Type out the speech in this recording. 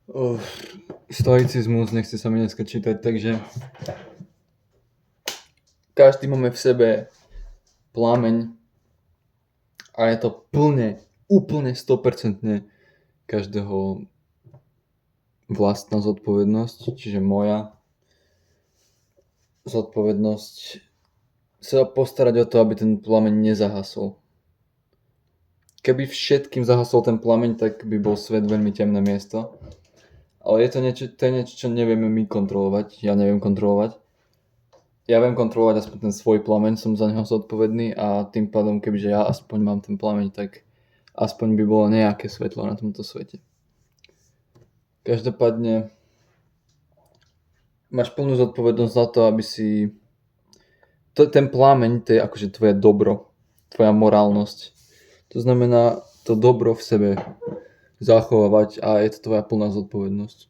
Oh, stoicizmus, nechce sa mi dneska čítať, takže každý máme v sebe plameň a je to úplne 100% každého vlastná zodpovednosť, čiže moja zodpovednosť sa postarať o to, aby ten plameň nezahasol. Keby všetkým zahasol ten plameň, tak by bol svet veľmi temné miesto. Ale je to niečo, čo nevieme my kontrolovať. Ja neviem kontrolovať. Ja viem kontrolovať aspoň ten svoj plameň, som za neho zodpovedný a tým pádom, kebyže ja aspoň mám ten plameň, tak aspoň by bolo nejaké svetlo na tomto svete. Každopádne máš plnú zodpovednosť za to, aby si... Ten plameň, to je akože tvoje dobro, tvoja morálnosť. To znamená to dobro v sebe zachovávať a je to tvoja plná zodpovednosť.